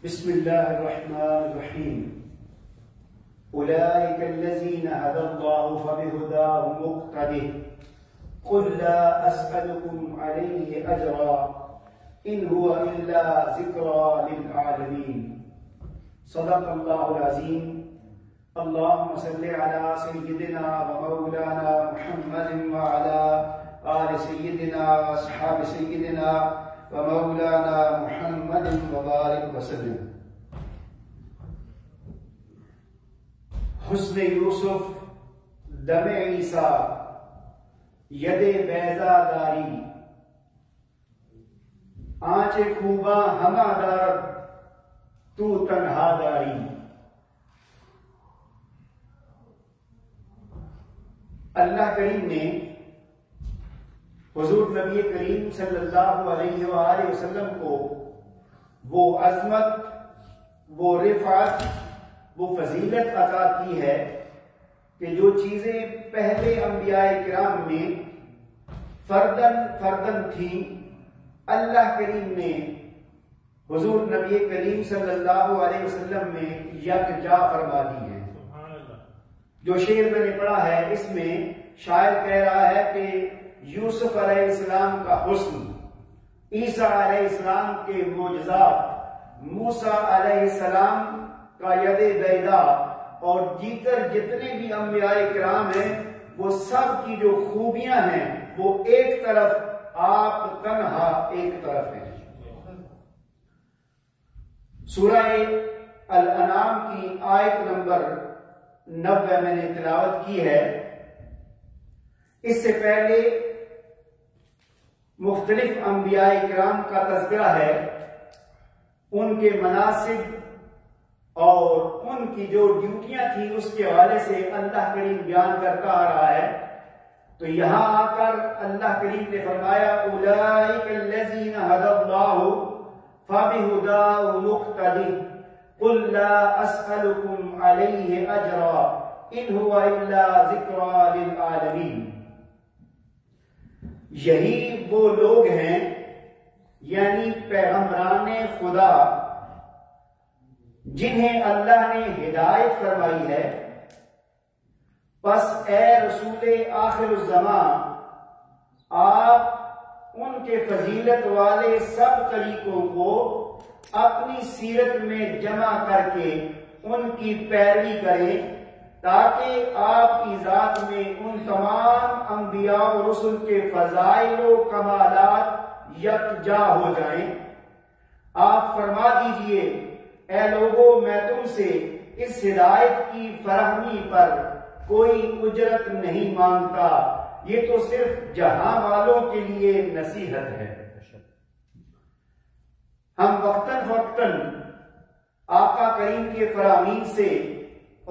بسم الله الرحمن الرحيم. أولئك الذين هدى الله فبهداه مقتده قل لا أسألكم عليه أجرا إن هو إلا ذكرى للعالمين. صدق الله العظيم. اللهم صل على سيدنا ومولانا محمد وعلى آل سيدنا وأصحاب سيدنا ومولانا محمد وبارك وسلم. حسن یوسف دم عیسیٰ ید بیضا داری آنچ خوباں ہما دارد تو تنہا داری. اللہ کریم نے حضور نبی کریم صلی اللہ علیہ وآلہ وسلم کو وہ عظمت، وہ رفعت، وہ فضیلت عطا کی ہے کہ جو چیزیں پہلے انبیاء کرام میں فردن فردن تھیں، اللہ کریم نے حضور نبی کریم صلی اللہ علیہ وسلم میں یکجا فرما دی ہے. جو شعر میں نے پڑھا ہے اس میں شاعر کہہ رہا ہے کہ یوسف علیہ السلام کا حسن، عیسیٰ علیہ السلام کے معجزات، موسیٰ علیہ السلام کا ید بیضا اور دیگر جتنے بھی انبیاء کرام ہیں وہ سب کی جو خوبیاں ہیں وہ ایک طرف، آپ تنہا ایک طرف ہیں. سورہ الانعام کی آیت نمبر 90 میں نے تلاوت کی ہے. اس سے پہلے مختلف انبیاء کرام کا تذکرہ ہے، ان کے مناصب اور ان کی جو ڈیوٹیاں تھیں اس کے حوالے سے اللہ کریم بیان کرتا آ رہا ہے. تو یہاں آ کر اللہ کریم نے فرمایا اولئک الذین ھدی اللہ فبہداہ مقتدی قل لا اسألکم علیہ اجرا ان هو الا ذکری للعالمین. یہی وہ لوگ ہیں یعنی پیغمبران خدا جنہیں اللہ نے ہدایت فرمائی ہے. پس اے رسول آخر الزمان، آپ ان کے فضیلت والے سب طریقوں کو اپنی سیرت میں جمع کر کے ان کی پیروی کریں تاکہ آپ کی ذات میں ان تمام انبیاء و رسل کے فضائل و کمالات یکجا ہو جائیں. آپ فرما دیجئے اے لوگوں، میں تم سے اس ہدایت کی فراہمی پر کوئی اجرت نہیں مانگتا، یہ تو صرف جہاں والوں کے لیے نصیحت ہے. ہم وقتاً فوقتاً آقا کریم کے فرامین سے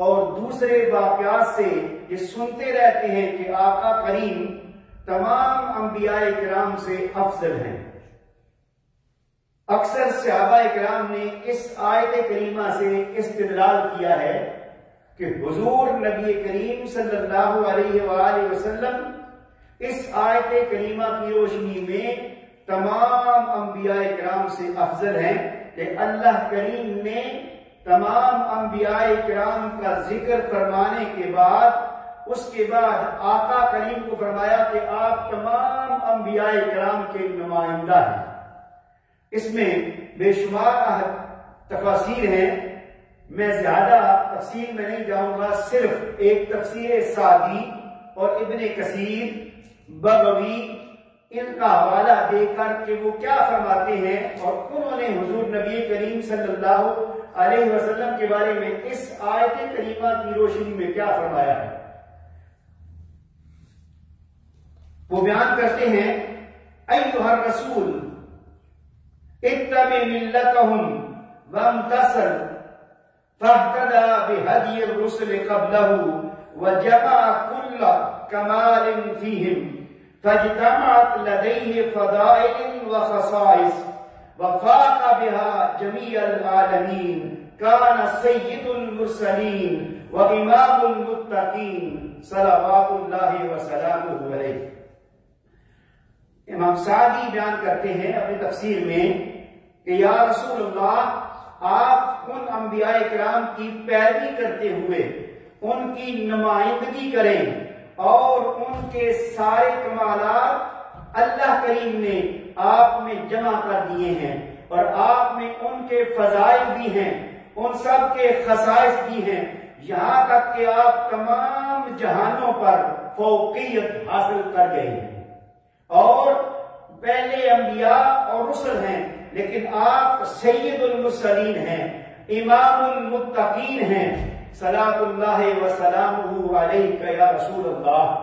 اور دوسرے واقعات سے یہ سنتے رہتے ہیں کہ آقا کریم تمام انبیاء کرام سے افضل ہیں. اکثر صحابہ کرام نے اس آیت کریمہ سے استدلال کیا ہے کہ حضور نبی کریم صلی اللہ علیہ وآلہ وسلم اس آیت کریمہ کی روشنی میں تمام انبیاء کرام سے افضل ہیں کہ اللہ کریم نے تمام انبیاء کرام کا ذکر فرمانے کے بعد اس کے بعد آقا کریم کو فرمایا کہ آپ تمام انبیاء کرام کے نمائندہ ہیں. اس میں بے شمار تفاسیر ہیں، میں زیادہ تفصیل میں نہیں جاؤں گا، صرف ایک تفسیر سعدی اور ابن کثیر بغوی ان کا حوالہ دے کر کہ وہ کیا فرماتے ہیں اور انہوں نے حضور نبی کریم صلی اللہ علیہ وسلم کے بارے میں اس آیت کریمہ کی روشنی میں کیا فرمایا ہے. وہ بیان کرتے ہیں ایھا الرسول اتبع ملتهم وامتثل فاهتدى بهدي الرسل قبله وجمع كل كمال فيهم فاجتمعت لديه فضائل وخصائص وفاق بها جميع العالمين كان سيد المرسلين وإمام المتقين صلوات الله وسلامه عليه. امام سعدی بیان کرتے ہیں اپنی تفسیر میں کہ یا رسول اللہ آپ ان انبیاء کرام کی پیروی کرتے ہوئے ان کی نمائندگی کریں اور ان کے سارے کمالات اللہ کریم نے آپ میں جمع کر دیے ہیں اور آپ میں ان کے فضائل بھی ہیں، ان سب کے خصائص بھی ہیں، یہاں تک کہ آپ تمام جہانوں پر فوقیت حاصل کر گئے ہیں اور پہلے انبیاء اور رسل ہیں، لیکن آپ سید المرسلین ہیں، امام المتقین ہیں، صلاۃ اللہ وسلامہ علیک یا رسول اللہ۔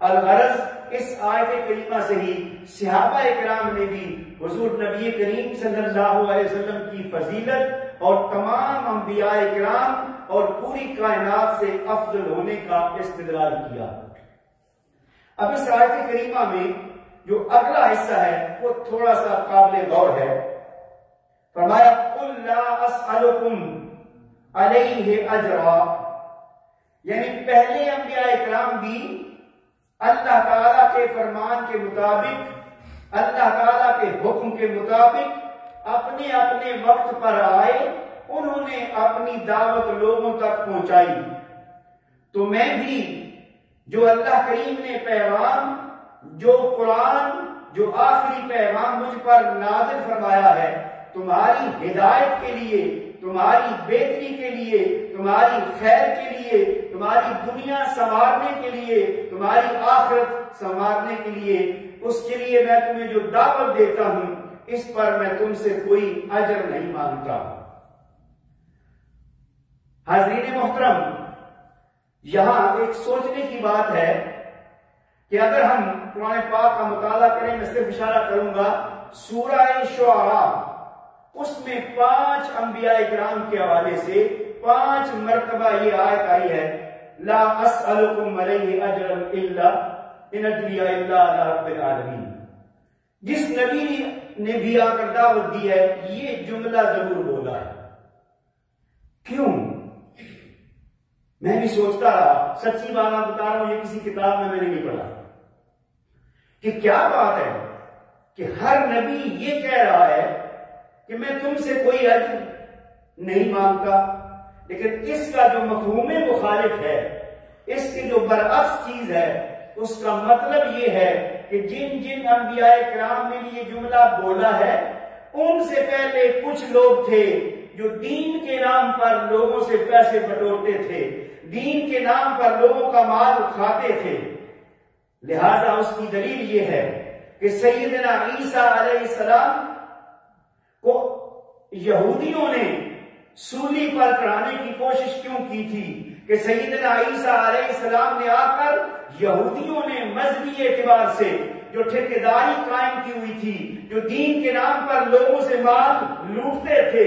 الغرض اس آیت کریمہ سے ہی صحابہ کرام نے بھی حضور نبی کریم صلی اللہ علیہ وسلم کی فضیلت اور تمام انبیاء کرام اور پوری کائنات سے افضل ہونے کا استدلال کیا۔ اب اس آیت کریمہ میں جو اگلا حصہ ہے وہ تھوڑا سا قابل غور ہے۔ فرمایا قُلْ لَا أَسْأَلُكُمْ عَلَيْهِ أَجْرًا، یعنی پہلے انبیاء کرام بھی اللہ تعالیٰ کے فرمان کے مطابق، اللہ تعالیٰ کے حکم کے مطابق اپنے اپنے وقت پر آئے، انہوں نے اپنی دعوت لوگوں تک پہنچائی، تو میں بھی جو اللہ کریم نے پیغام، جو قرآن، جو آخری پیغام مجھ پر نازل فرمایا ہے، تمہاری ہدایت کے لیے، تمہاری بہتری کے لیے، تمہاری خیر کے لیے، تمہاری دنیا سنوارنے کے لیے، تمہاری آخرت سنوارنے کے لیے، اس کے لیے میں تمہیں جو دعوت دیتا ہوں اس پر میں تم سے کوئی اجر نہیں مانگتا۔ حاضرین محترم، یہاں ایک سوچنے کی بات ہے کہ اگر ہم قرآن پاک کا مطالعہ کریں، میں صرف اشارہ کروں گا سورہ شعراء، اس میں 5 انبیاء کرام کے حوالے سے 5 مرتبہ یہ آیت آئی ہے، لا اسألکم علیہ اجرا الا ان اجریہ الا علی رب العالمین۔ جس نبی نے بھی آ کر دعوت دی ہے یہ جملہ ضرور بولا ہے۔ کیوں؟ میں بھی سوچتا رہا، سچی بات آپ بتا رہا ہوں، یہ کسی کتاب میں نے نہیں پڑھا کہ کیا بات ہے کہ ہر نبی یہ کہہ رہا ہے کہ میں تم سے کوئی اجر نہیں مانگتا، لیکن اس کا جو مفہوم مخالف ہے، اس کی جو برعکس چیز ہے، اس کا مطلب یہ ہے کہ جن جن انبیاء کرام نے یہ جملہ بولا ہے ان سے پہلے کچھ لوگ تھے جو دین کے نام پر لوگوں سے پیسے بٹورتے تھے، دین کے نام پر لوگوں کا مال کھاتے تھے۔ لہذا اس کی دلیل یہ ہے کہ سیدنا عیسیٰ علیہ السلام کو یہودیوں نے سولی پر چڑھانے کی کوشش کیوں کی تھی کہ سیدنا عیسیٰ علیہ السلام نے آ کر یہودیوں نے مذہبی اعتبار سے جو ٹھیکیداری قائم کی ہوئی تھی، جو دین کے نام پر لوگوں سے مال لوٹتے تھے،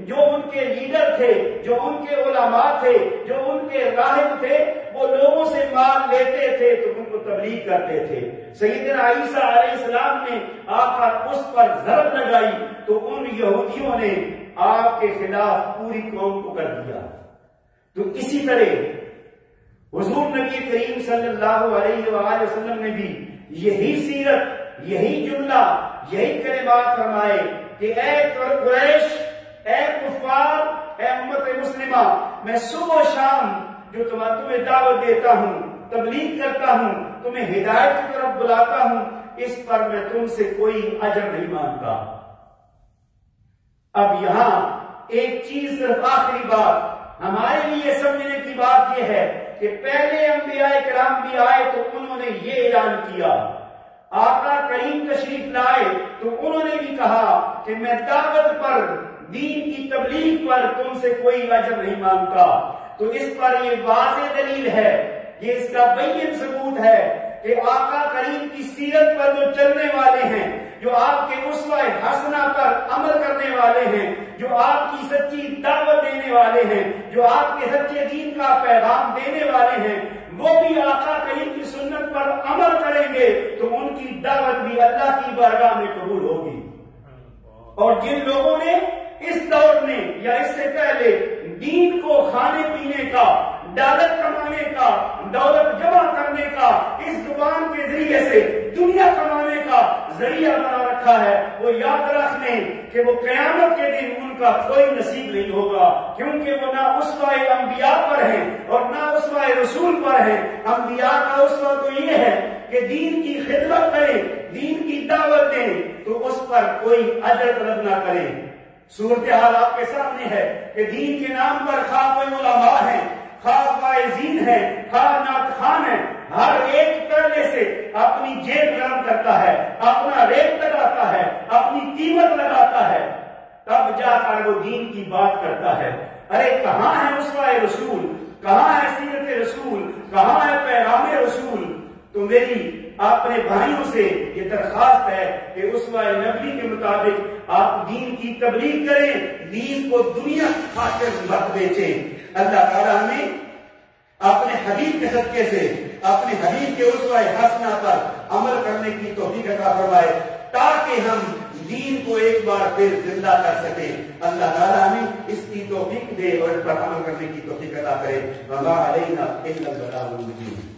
جو ان کے لیڈر تھے، جو ان کے علماء تھے، جو ان کے راہب تھے، وہ لوگوں سے مال لیتے تھے تو ان کو تبلیغ کرتے تھے۔ سیدنا عیسیٰ علیہ السلام نے آ کر اس پر ضرب لگائی تو ان یہودیوں نے آپ کے خلاف پوری قوم کو کر دیا۔ تو اسی طرح حضور نبی کریم صلی اللہ علیہ وآلہ وسلم نے بھی یہی سیرت، یہی جملہ، یہی کلمات فرمائے کہ اے قریش، اے کفار، اے امت مسلمہ، میں صبح و شام جو تمہیں دعوت دیتا ہوں، تبلیغ کرتا ہوں، تمہیں ہدایت کی طرف بلاتا ہوں، اس پر میں تم سے کوئی اجر نہیں مانگتا۔ اب یہاں ایک چیز، صرف آخری بات ہمارے لیے سمجھنے کی بات یہ ہے کہ پہلے انبیاء کرام بھی آئے تو انہوں نے یہ اعلان کیا، آقا کریم تشریف لائے تو انہوں نے بھی کہا کہ میں دعوت پر، دین کی تبلیغ پر تم سے کوئی اجر نہیں مانگتا۔ تو اس پر یہ واضح دلیل ہے، یہ اس کا بین ثبوت ہے کہ آقا کریم کی سیرت پر جو چلنے والے ہیں، جو آپ کے اسوہ حسنہ پر عمل کرنے والے ہیں، جو آپ کی سچی دعوت دینے والے ہیں، جو آپ کے سچے دین کا پیغام دینے والے ہیں، وہ بھی آقا کریم کی سنت پر عمل کریں گے تو ان کی دعوت بھی اللہ کی بارگاہ میں قبول ہوگی۔ اور جن لوگوں نے اس دور میں یا اس سے پہلے دین کو کھانے پینے کا، دولت کمانے کا، دولت جمع کرنے کا، اس زبان کے ذریعے سے دنیا کمانے کا ذریعہ بنا رکھا ہے، وہ یاد رکھ لیں کہ وہ قیامت کے دن ان کا کوئی نصیب نہیں ہوگا، کیونکہ وہ نہ اسوہ انبیاء پر ہیں اور نہ اسوہ رسول پر ہیں۔ انبیاء کا اسوہ تو یہ ہے کہ دین کی خدمت کریں، دین کی دعوت دیں تو اس پر کوئی اجر طلب نہ کریں۔ صورتحال آپ کے سامنے ہے کہ دین کے نام پر خواہ کوئی علماء ہیں، خواہ واعظین ہیں، خواہ نعت خوان ہیں، ہر ایک کرنے سے اپنی جیب گرم کرتا ہے، اپنا ریٹ لگاتا ہے، اپنی قیمت لگاتا ہے، تب جا کر وہ دین کی بات کرتا ہے۔ ارے کہاں ہے اسوہ رسول، کہاں ہے سیرت رسول، کہاں ہے پیغام رسول؟ تو میری اپنے بھائیوں سے یہ درخواست ہے کہ اسوہ نبی کے مطابق آپ دین کی تبلیغ کریں، دین کو دنیا کی خاطر مت بیچیں۔ اللہ تعالیٰ ہمیں اپنے حبیب کے صدقے سے اپنے حبیب کے اسوہ حسنہ پر عمل کرنے کی توفیق عطا فرمائے تاکہ ہم دین کو ایک بار پھر زندہ کر سکیں۔ اللہ تعالیٰ ہمیں اس کی توفیق دے اور اس پر عمل کرنے کی توفیق عطا کرے۔ وما علینا الا البلاغ المبین۔